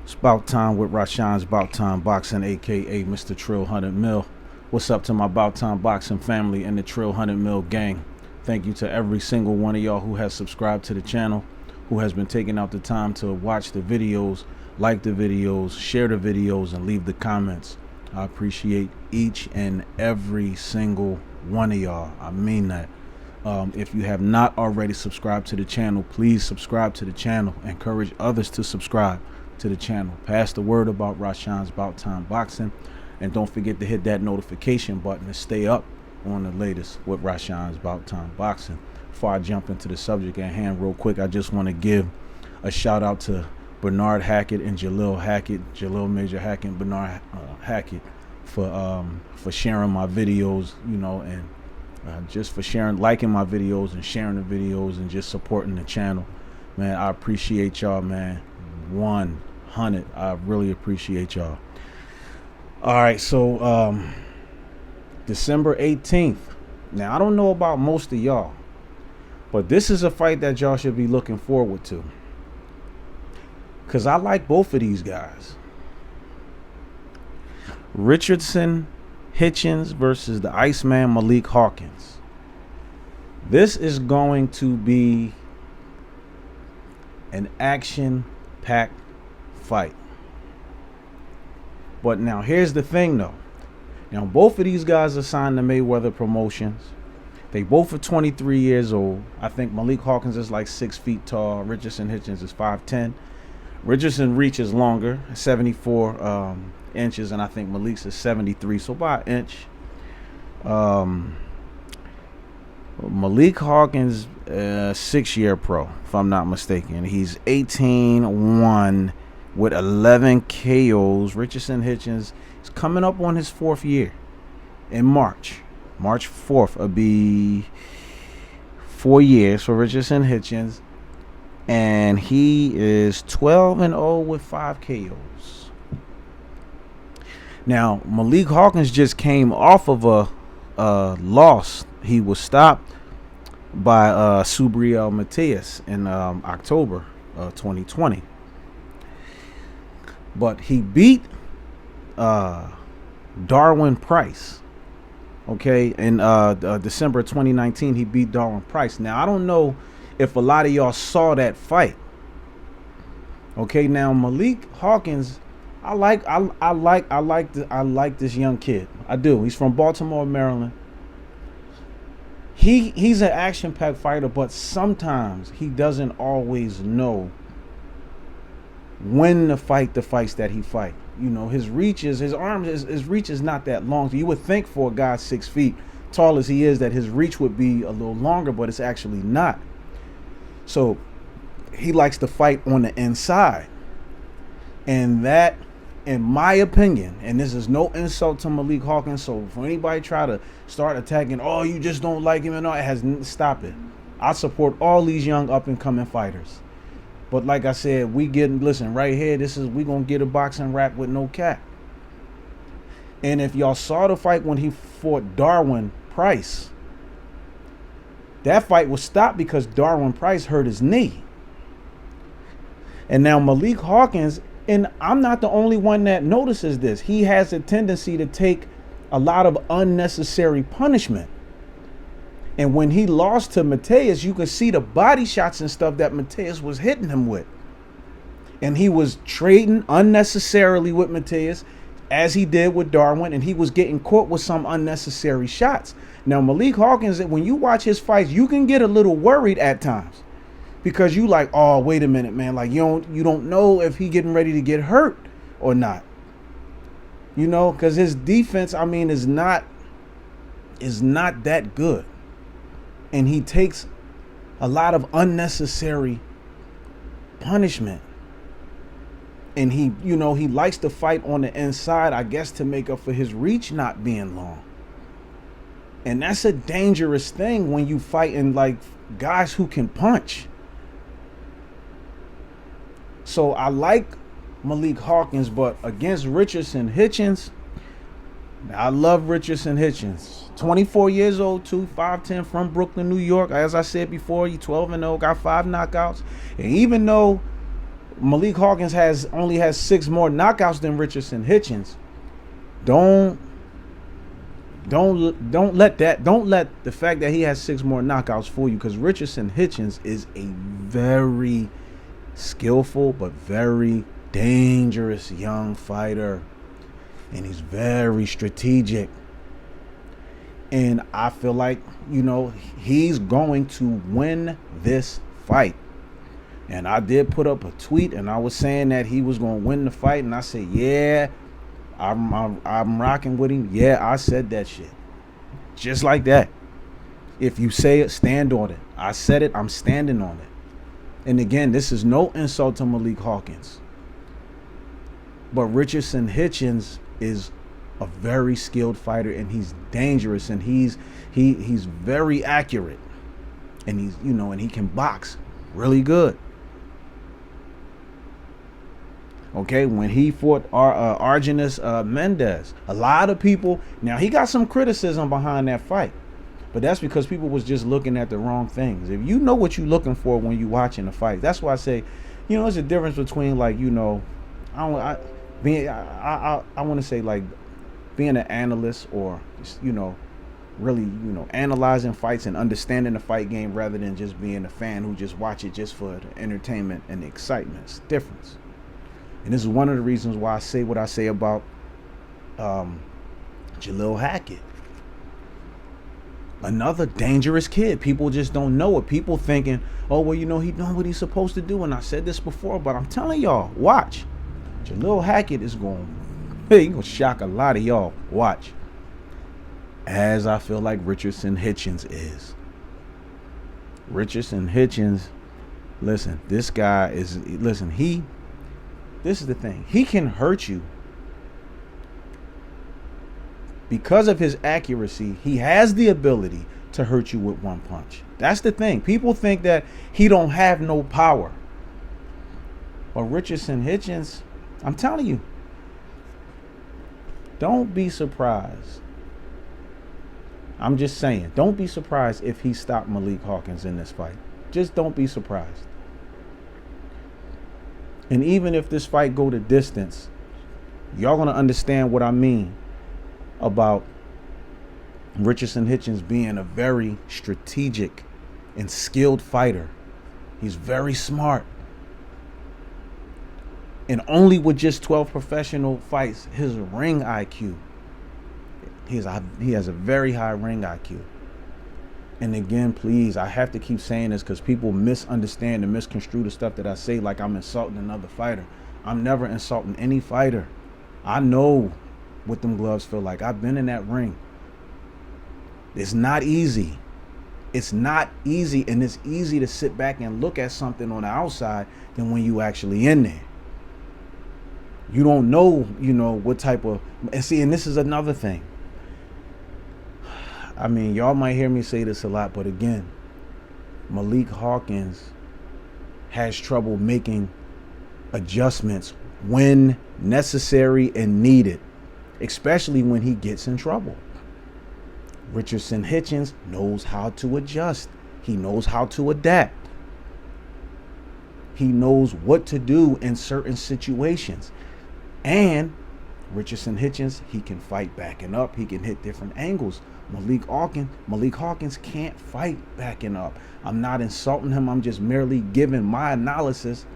It's about time with Rashawn's About Time Boxing, aka Mr. Trill 100 Mil. What's up to my About Time Boxing family and the Trill 100 Mil gang? Thank you to every single one of y'all who has subscribed to the channel, who has been taking out the time to watch the videos, like the videos, share the videos, and leave the comments. I appreciate each and every single one of y'all. I mean that. If you have not already subscribed to the channel, please subscribe to the channel. Encourage others to subscribe to the channel. Pass the word about Rashawn's About Time Boxing, and don't forget to hit that notification button to stay up on the latest with Rashawn's About Time Boxing. Before I jump into the subject at hand real quick, I just want to give a shout out to Bernard Hackett and Jalil Hackett, Jalil Major Hackett and Bernard Hackett for sharing my videos, you know, and just for sharing, liking my videos and sharing the videos and just supporting the channel. Man, I appreciate y'all, man. 100. I really appreciate y'all. All right, so December 18th. Now, I don't know about most of y'all, but this is a fight that y'all should be looking forward to, because I like both of these guys. Richardson Hitchins versus the Iceman Malik Hawkins. This is going to be an action-packed fight. But now here's the thing though. Now both of these guys are signed to Mayweather Promotions. They both are 23 years old. I think Malik Hawkins is like 6 feet tall. Richardson Hitchins is 5'10". Richardson reach is longer, 74 inches, and I think Malik's is 73, so about an inch. Malik Hawkins, 6-year pro, if I'm not mistaken. He's 18-1 with 11 KOs. Richardson Hitchins is coming up on his 4th year in March. March 4th will be 4 years for Richardson Hitchins, and he is 12-0 with 5 KOs. Now, Malik Hawkins just came off of a loss. He was stopped by Subriel Matias in October 2020. But he beat Darwin Price. Okay, in December 2019, he beat Darwin Price. Now, I don't know if a lot of y'all saw that fight. Okay, now Malik Hawkins, I like this young kid. I do. He's from Baltimore, Maryland. He's an action-packed fighter, but sometimes he doesn't always know when to fight the fights that he fight. You know, his reach is, his arms, his reach is not that long. So you would think for a guy 6 feet tall as he is that his reach would be a little longer, but it's actually not. So he likes to fight on the inside, and that, in my opinion, and this is no insult to Malik Hawkins, so for anybody try to start attacking, oh, you just don't like him and all, it has, stop it. I support all these young up-and-coming fighters. But like I said, listen, right here, we gonna get a boxing rap with no cap. And if y'all saw the fight when he fought Darwin Price, that fight was stopped because Darwin Price hurt his knee. And now Malik Hawkins, and I'm not the only one that notices this, he has a tendency to take a lot of unnecessary punishment. And when he lost to Mateus, you could see the body shots and stuff that Mateus was hitting him with. And he was trading unnecessarily with Mateus, as he did with Darwin, and he was getting caught with some unnecessary shots. Now, Malik Hawkins, when you watch his fights, you can get a little worried at times, because you like, oh, wait a minute, man. Like, you don't know if he getting ready to get hurt or not. You know, because his defense, I mean, is not that good. And he takes a lot of unnecessary punishment. And he, you know, he likes to fight on the inside, I guess, to make up for his reach not being long. And that's a dangerous thing when you fighting like guys who can punch. So I like Malik Hawkins, but against Richardson Hitchins, I love Richardson Hitchins. 24 years old too, 5'10", from Brooklyn, New York. As I said before, he 12-0, got 5 knockouts. And even though Malik Hawkins only has 6 more knockouts than Richardson Hitchins. Don't let the fact that he has 6 more knockouts fool you, because Richardson Hitchins is a very skillful but very dangerous young fighter, and he's very strategic. And I feel like, he's going to win this fight. And I did put up a tweet, and I was saying that he was going to win the fight, and I said, yeah, I'm rocking with him. Yeah, I said that shit. Just like that. If you say it, stand on it. I said it, I'm standing on it. And again, this is no insult to Malik Hawkins, but Richardson Hitchins is a very skilled fighter, and he's dangerous, and he's very accurate, and and he can box really good. Okay, when he fought Argenis Mendez, a lot of people, now he got some criticism behind that fight, but that's because people was just looking at the wrong things. If you know what you're looking for when you're watching a fight, that's why I say, there's a difference between, like, I want to say, like, being an analyst, or just, really, analyzing fights and understanding the fight game, rather than just being a fan who just watch it just for the entertainment and the excitement. It's a difference. And this is one of the reasons why I say what I say about Jalil Hackett. Another dangerous kid. People just don't know it. People thinking, oh, well, he done what he's supposed to do. And I said this before, but I'm telling y'all, watch. Jalil Hackett is going to shock a lot of y'all. Watch. As I feel like Richardson Hitchins is. Richardson Hitchins, listen, this guy is, this is the thing. He can hurt you because of his accuracy. He has the ability to hurt you with one punch. That's the thing. People think that he don't have no power. But Richardson Hitchins, I'm telling you, don't be surprised. I'm just saying, don't be surprised if he stopped Malik Hawkins in this fight. Just don't be surprised. And even if this fight go the distance, y'all gonna understand what I mean about Richardson Hitchins being a very strategic and skilled fighter. He's very smart. And only with just 12 professional fights, his ring IQ, he has a very high ring IQ. And again, please, I have to keep saying this because people misunderstand and misconstrue the stuff that I say like I'm insulting another fighter. I'm never insulting any fighter. I know what them gloves feel like. I've been in that ring. It's not easy. It's not easy, and it's easy to sit back and look at something on the outside than when you actually in there. You don't know, what type of, and see, and this is another thing. I mean, y'all might hear me say this a lot, but again, Malik Hawkins has trouble making adjustments when necessary and needed, especially when he gets in trouble. Richardson Hitchins knows how to adjust. He knows how to adapt. He knows what to do in certain situations. And Richardson Hitchins, he can fight backing up. He can hit different angles. Malik Hawkins can't fight backing up. I'm not insulting him. I'm just merely giving my analysis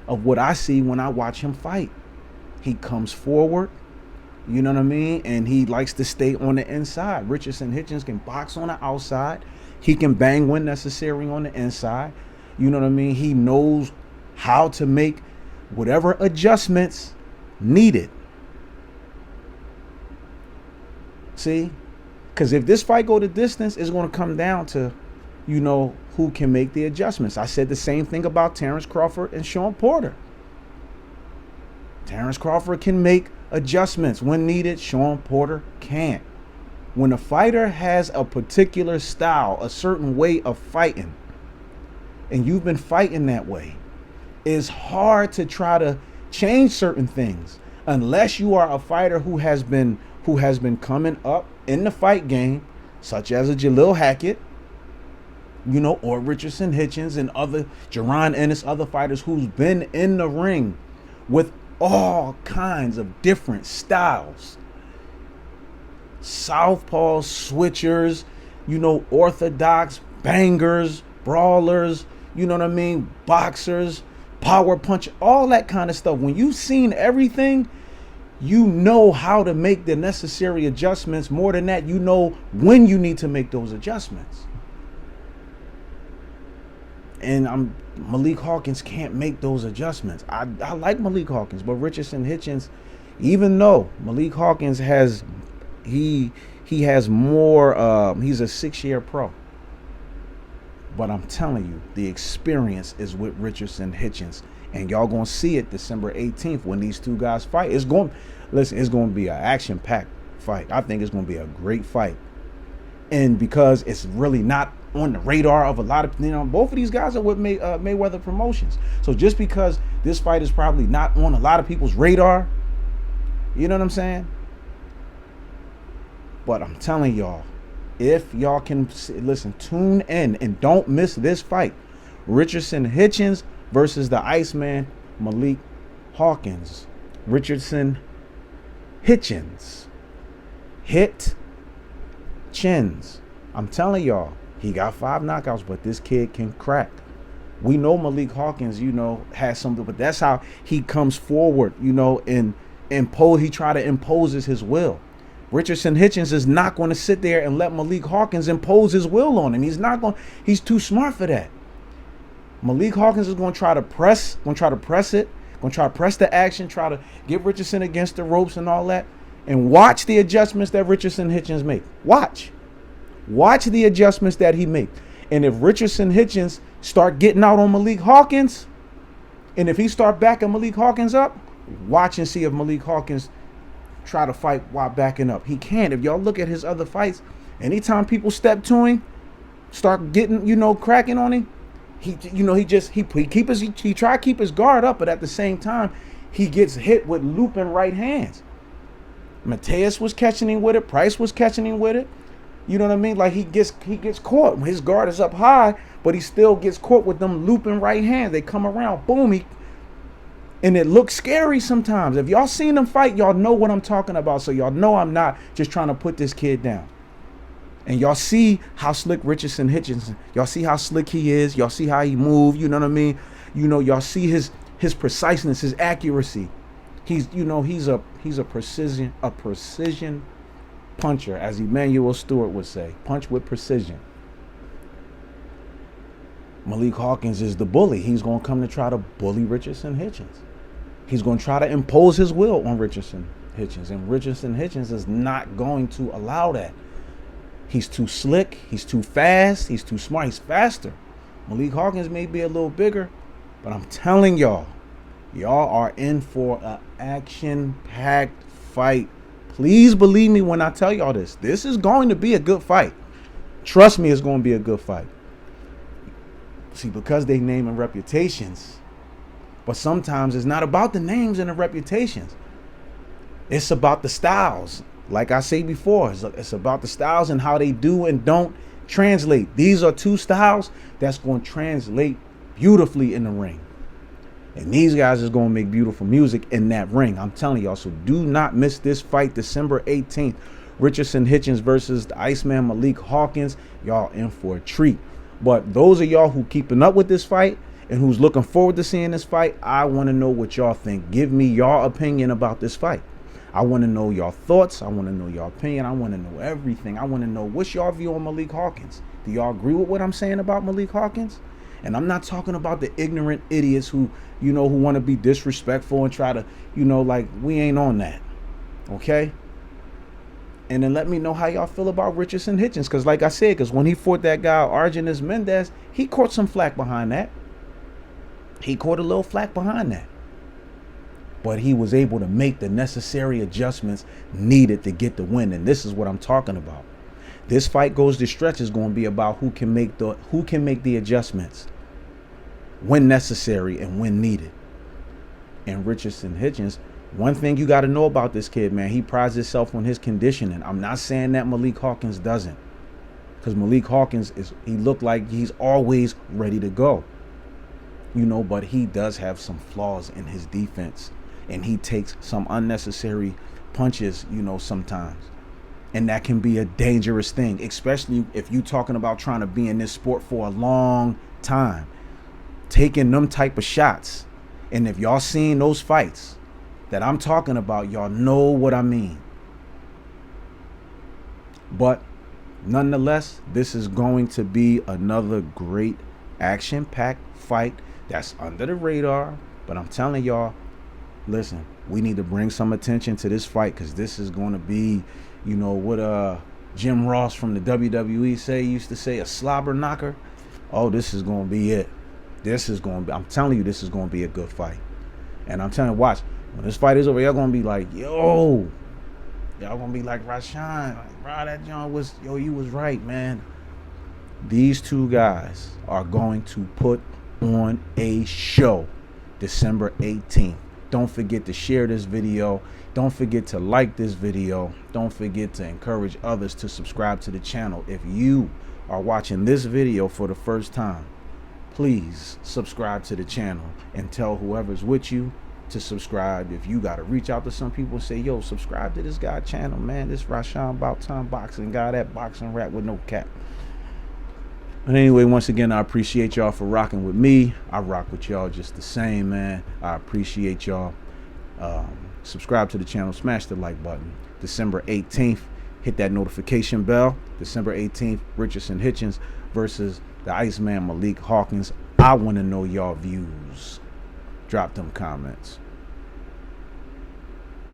of what I see when I watch him fight. He comes forward, you know what I mean? And he likes to stay on the inside. Richardson Hitchins can box on the outside. He can bang when necessary on the inside. You know what I mean? He knows how to make whatever adjustments needed. See? Because if this fight go the distance, it's going to come down to, who can make the adjustments. I said the same thing about Terrence Crawford and Sean Porter. Terrence Crawford can make adjustments when needed. Sean Porter can't. When a fighter has a particular style, a certain way of fighting, and you've been fighting that way, it's hard to try to change certain things unless you are a fighter who has been coming up in the fight game, such as a Jalil Hackett, you know, or Richardson Hitchins and other Jaron Ennis, other fighters who's been in the ring with all kinds of different styles. Southpaws, switchers, you know, orthodox, bangers, brawlers, you know what I mean, boxers, power punch, all that kind of stuff. When you've seen everything, you know how to make the necessary adjustments. More than that, you know when you need to make those adjustments. And Malik Hawkins can't make those adjustments. I like Malik Hawkins, but Richardson Hitchins, even though Malik Hawkins has, he has more, he's a 6-year pro. But I'm telling you, the experience is with Richardson Hitchins. And y'all gonna see it December 18th when these two guys fight. It's going to be an action-packed fight. I think it's going to be a great fight. And because it's really not on the radar of a lot of, you know, both of these guys are with Mayweather Promotions. So just because this fight is probably not on a lot of people's radar, you know what I'm saying? But I'm telling y'all, if y'all can listen, tune in and don't miss this fight. Richardson Hitchins versus the Iceman, Malik Hawkins. Richardson Hitchins. Hitchins. I'm telling y'all, he got 5 knockouts, but this kid can crack. We know Malik Hawkins, you know, has something, but that's how he comes forward, you know, and he try to imposes his will. Richardson Hitchins is not going to sit there and let Malik Hawkins impose his will on him. He's too smart for that. Malik Hawkins is going to try to press it, going to try to press the action, try to get Richardson against the ropes and all that. And watch the adjustments that Richardson Hitchins make. Watch the adjustments that he make. And if Richardson Hitchins start getting out on Malik Hawkins, and if he start backing Malik Hawkins up, watch and see if Malik Hawkins try to fight while backing up. He can't. If y'all look at his other fights, anytime people step to him, start getting, you know, cracking on him, he try to keep his guard up, but at the same time, he gets hit with looping right hands. Mateus was catching him with it. Price was catching him with it. You know what I mean? Like he gets caught. His guard is up high, but he still gets caught with them looping right hands. They come around, boom, and it looks scary sometimes. If y'all seen him fight, y'all know what I'm talking about. So y'all know I'm not just trying to put this kid down. And y'all see how slick Richardson Hitchins, y'all see how slick he is. Y'all see how he move. You know what I mean? You know, y'all see his preciseness, his accuracy. He's a precision puncher, as Emmanuel Stewart would say. Punch with precision. Malik Hawkins is the bully. He's going to come to try to bully Richardson Hitchins. He's going to try to impose his will on Richardson Hitchins. And Richardson Hitchins is not going to allow that. He's too slick. He's too fast. He's too smart. He's faster. Malik Hawkins may be a little bigger, but I'm telling y'all, y'all are in for an action-packed fight. Please believe me when I tell y'all this. This is going to be a good fight. Trust me, it's going to be a good fight. See, because they name and reputations, but sometimes it's not about the names and the reputations. It's about the styles. Like I say before, it's about the styles and how they do and don't translate. These are two styles that's going to translate beautifully in the ring. And these guys is going to make beautiful music in that ring. I'm telling y'all. So do not miss this fight, December 18th. Richardson Hitchins versus the Iceman Malik Hawkins. Y'all in for a treat. But those of y'all who keeping up with this fight and who's looking forward to seeing this fight, I want to know what y'all think. Give me your opinion about this fight. I want to know your thoughts. I want to know your opinion. I want to know everything. I want to know what's your view on Malik Hawkins. Do y'all agree with what I'm saying about Malik Hawkins? And I'm not talking about the ignorant idiots who, you know, who want to be disrespectful and try to, you know, like, we ain't on that. Okay? And then let me know how y'all feel about Richardson Hitchins. Because like I said, because when he fought that guy, Argenis Mendez, he caught some flack behind that. He caught a little flack behind that. But he was able to make the necessary adjustments needed to get the win. And this is what I'm talking about. This fight goes to stretch is going to be about who can make the adjustments when necessary and when needed. And Richardson Hitchins, one thing you got to know about this kid, man, he prides himself on his conditioning. I'm not saying that Malik Hawkins doesn't. because Malik Hawkins he looked like he's always ready to go. You know, but he does have some flaws in his defense, and he takes some unnecessary punches, you know, sometimes. And that can be a dangerous thing, especially if you're talking about trying to be in this sport for a long time. Taking them type of shots. And if y'all seen those fights that I'm talking about, y'all know what I mean. But nonetheless, this is going to be another great action-packed fight that's under the radar. But I'm telling y'all, listen, we need to bring some attention to this fight, because this is going to be, you know, what Jim Ross from the WWE used to say, a slobber knocker. Oh, this is going to be it. This is going to be, I'm telling you, this is going to be a good fight. And I'm telling you, watch, when this fight is over, y'all going to be like, yo, y'all going to be like, Rashawn, like, bro, that John was, yo, you was right, man. These two guys are going to put on a show December 18th. Don't forget to share this video. Don't forget to like this video. Don't forget to encourage others to subscribe to the channel. If you are watching this video for the first time, please subscribe to the channel and tell whoever's with you to subscribe. If you got to reach out to some people and say, yo, subscribe to this guy channel, man. This Rashawn About Time Boxing guy, that boxing rap with no cap. But anyway, once again, I appreciate y'all for rocking with me. I rock with y'all just the same, man. I appreciate y'all. Subscribe to the channel, smash the like button. December 18th, hit that notification bell. December 18th, Richardson Hitchins versus the Iceman Malik Hawkins. I want to know y'all views. Drop them comments.